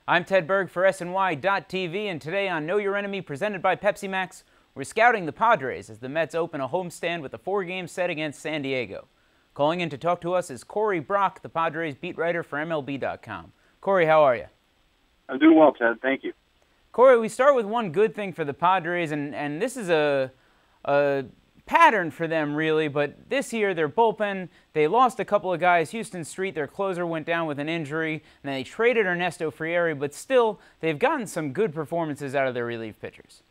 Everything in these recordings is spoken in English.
I'm Ted Berg for SNY.TV, and today on Know Your Enemy, presented by Pepsi Max, we're scouting the Padres as the Mets open a homestand with a 4-game set against San Diego. Calling in to talk to us is Corey Brock, the Padres beat writer for MLB.com. Corey, how are you? I'm doing well, Ted. Thank you. Corey, we start with one good thing for the Padres, and this is a pattern for them, really, but this year, their bullpen, they lost a couple of guys. Houston Street, their closer, went down with an injury, and they traded Ernesto Frieri, but still, they've gotten some good performances out of their relief pitchers.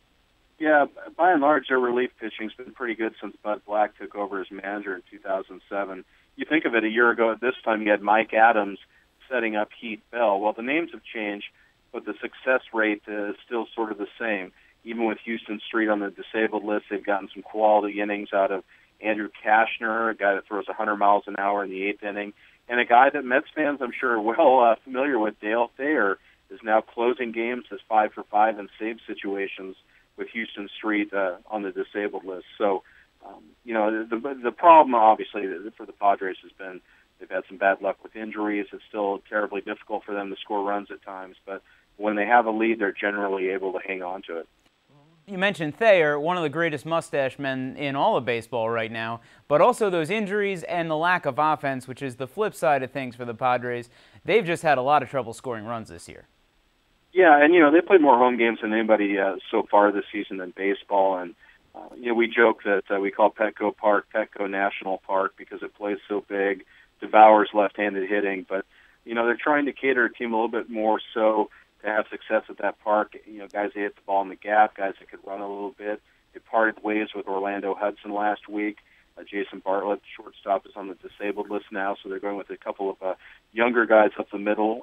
Yeah, by and large, their relief pitching's been pretty good since Bud Black took over as manager in 2007. You think of it, a year ago at this time, you had Mike Adams setting up Heath Bell. Well, the names have changed, but the success rate is still sort of the same. Even with Houston Street on the disabled list, they've gotten some quality innings out of Andrew Kashner, a guy that throws 100 miles an hour in the 8th inning, and a guy that Mets fans, I'm sure, are well familiar with, Dale Thayer, is now closing games as 5 for 5 in save situations with Houston Street on the disabled list. So, the problem, obviously, for the Padres has been they've had some bad luck with injuries. It's still terribly difficult for them to score runs at times, but when they have a lead, they're generally able to hang on to it. You mentioned Thayer, one of the greatest mustache men in all of baseball right now, but also those injuries and the lack of offense, which is the flip side of things for the Padres. They've just had a lot of trouble scoring runs this year. Yeah, and, they played more home games than anybody so far this season in baseball, and, we joke that we call Petco Park Petco National Park because it plays so big, devours left-handed hitting, but, they're trying to cater a team a little bit more so to have success at that park. Guys that hit the ball in the gap, guys that could run a little bit. They parted ways with Orlando Hudson last week. Jason Bartlett, shortstop, is on the disabled list now, so they're going with a couple of younger guys up the middle.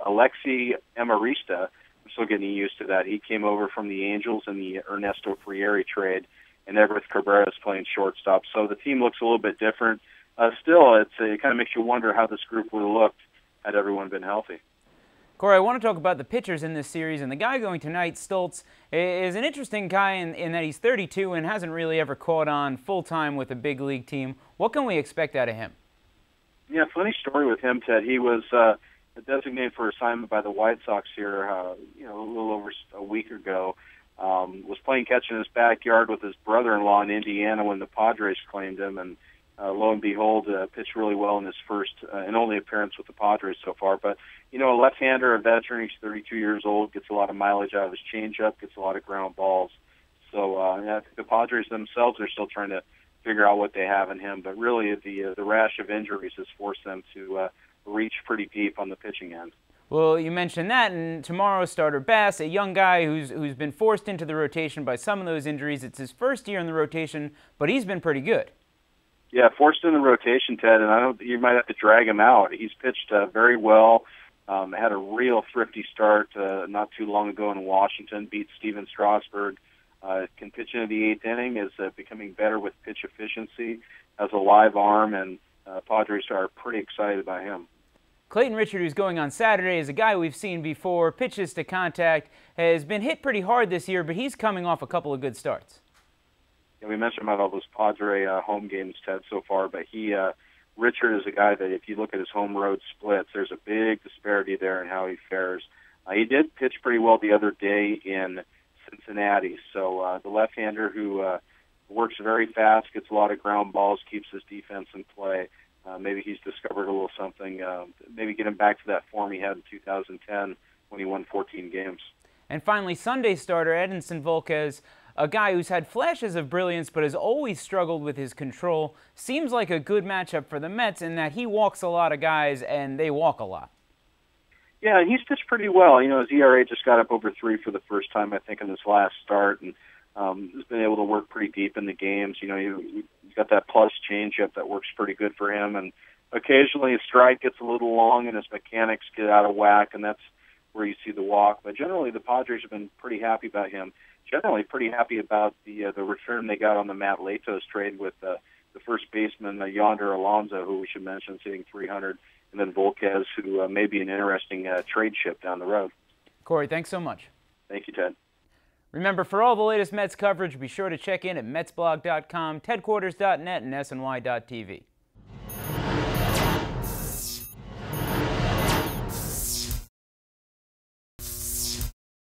Alexi Emarista, I'm still getting used to that. He came over from the Angels in the Ernesto Frieri trade, and Everett Cabrera is playing shortstop. So the team looks a little bit different. Still, it kind of makes you wonder how this group would have looked had everyone been healthy. Corey, I want to talk about the pitchers in this series, and the guy going tonight, Stoltz, is an interesting guy in that he's 32 and hasn't really ever caught on full-time with a big league team. What can we expect out of him? Yeah, funny story with him, Ted. He was designated for assignment by the White Sox here, a little over a week ago. Was playing catch in his backyard with his brother-in-law in Indiana when the Padres claimed him, and lo and behold, pitched really well in his first and only appearance with the Padres so far. But, a left-hander, a veteran, he's 32 years old, gets a lot of mileage out of his changeup, gets a lot of ground balls. So I think the Padres themselves are still trying to figure out what they have in him. But really, the rash of injuries has forced them to reach pretty deep on the pitching end. Well, you mentioned that, and tomorrow starter Bass, a young guy who's been forced into the rotation by some of those injuries. It's his first year in the rotation, but he's been pretty good. Yeah, forced in the rotation, Ted, and you might have to drag him out. He's pitched very well. Had a real thrifty start not too long ago in Washington. Beat Steven Strasburg. Can pitch into the 8th inning. Is becoming better with pitch efficiency. Has a live arm, and Padres are pretty excited about him. Clayton Richard, who's going on Saturday, is a guy we've seen before. Pitches to contact, has been hit pretty hard this year, but he's coming off a couple of good starts. Yeah, we mentioned about all those Padre home games, Ted, so far, but Richard is a guy that if you look at his home road splits, there's a big disparity there in how he fares. He did pitch pretty well the other day in Cincinnati, so the left-hander who works very fast, gets a lot of ground balls, keeps his defense in play. Maybe he's discovered a little something, maybe get him back to that form he had in 2010 when he won 14 games. And finally, Sunday starter Edinson Volquez, a guy who's had flashes of brilliance but has always struggled with his control. Seems like a good matchup for the Mets in that he walks a lot of guys and they walk a lot. Yeah, and he's pitched pretty well. His ERA just got up over 3 for the first time, I think, in his last start, and has been able to work pretty deep in the games. He's got that plus changeup that works pretty good for him, and occasionally his stride gets a little long and his mechanics get out of whack, and that's where you see the walk. But generally, the Padres have been pretty happy about him. Generally pretty happy about the return they got on the Matt Latos trade with the first baseman, Yonder Alonso, who we should mention, hitting 300, and then Volquez, who may be an interesting trade chip down the road. Corey, thanks so much. Thank you, Ted. Remember, for all the latest Mets coverage, be sure to check in at MetsBlog.com, TedQuarters.net, and SNY.TV.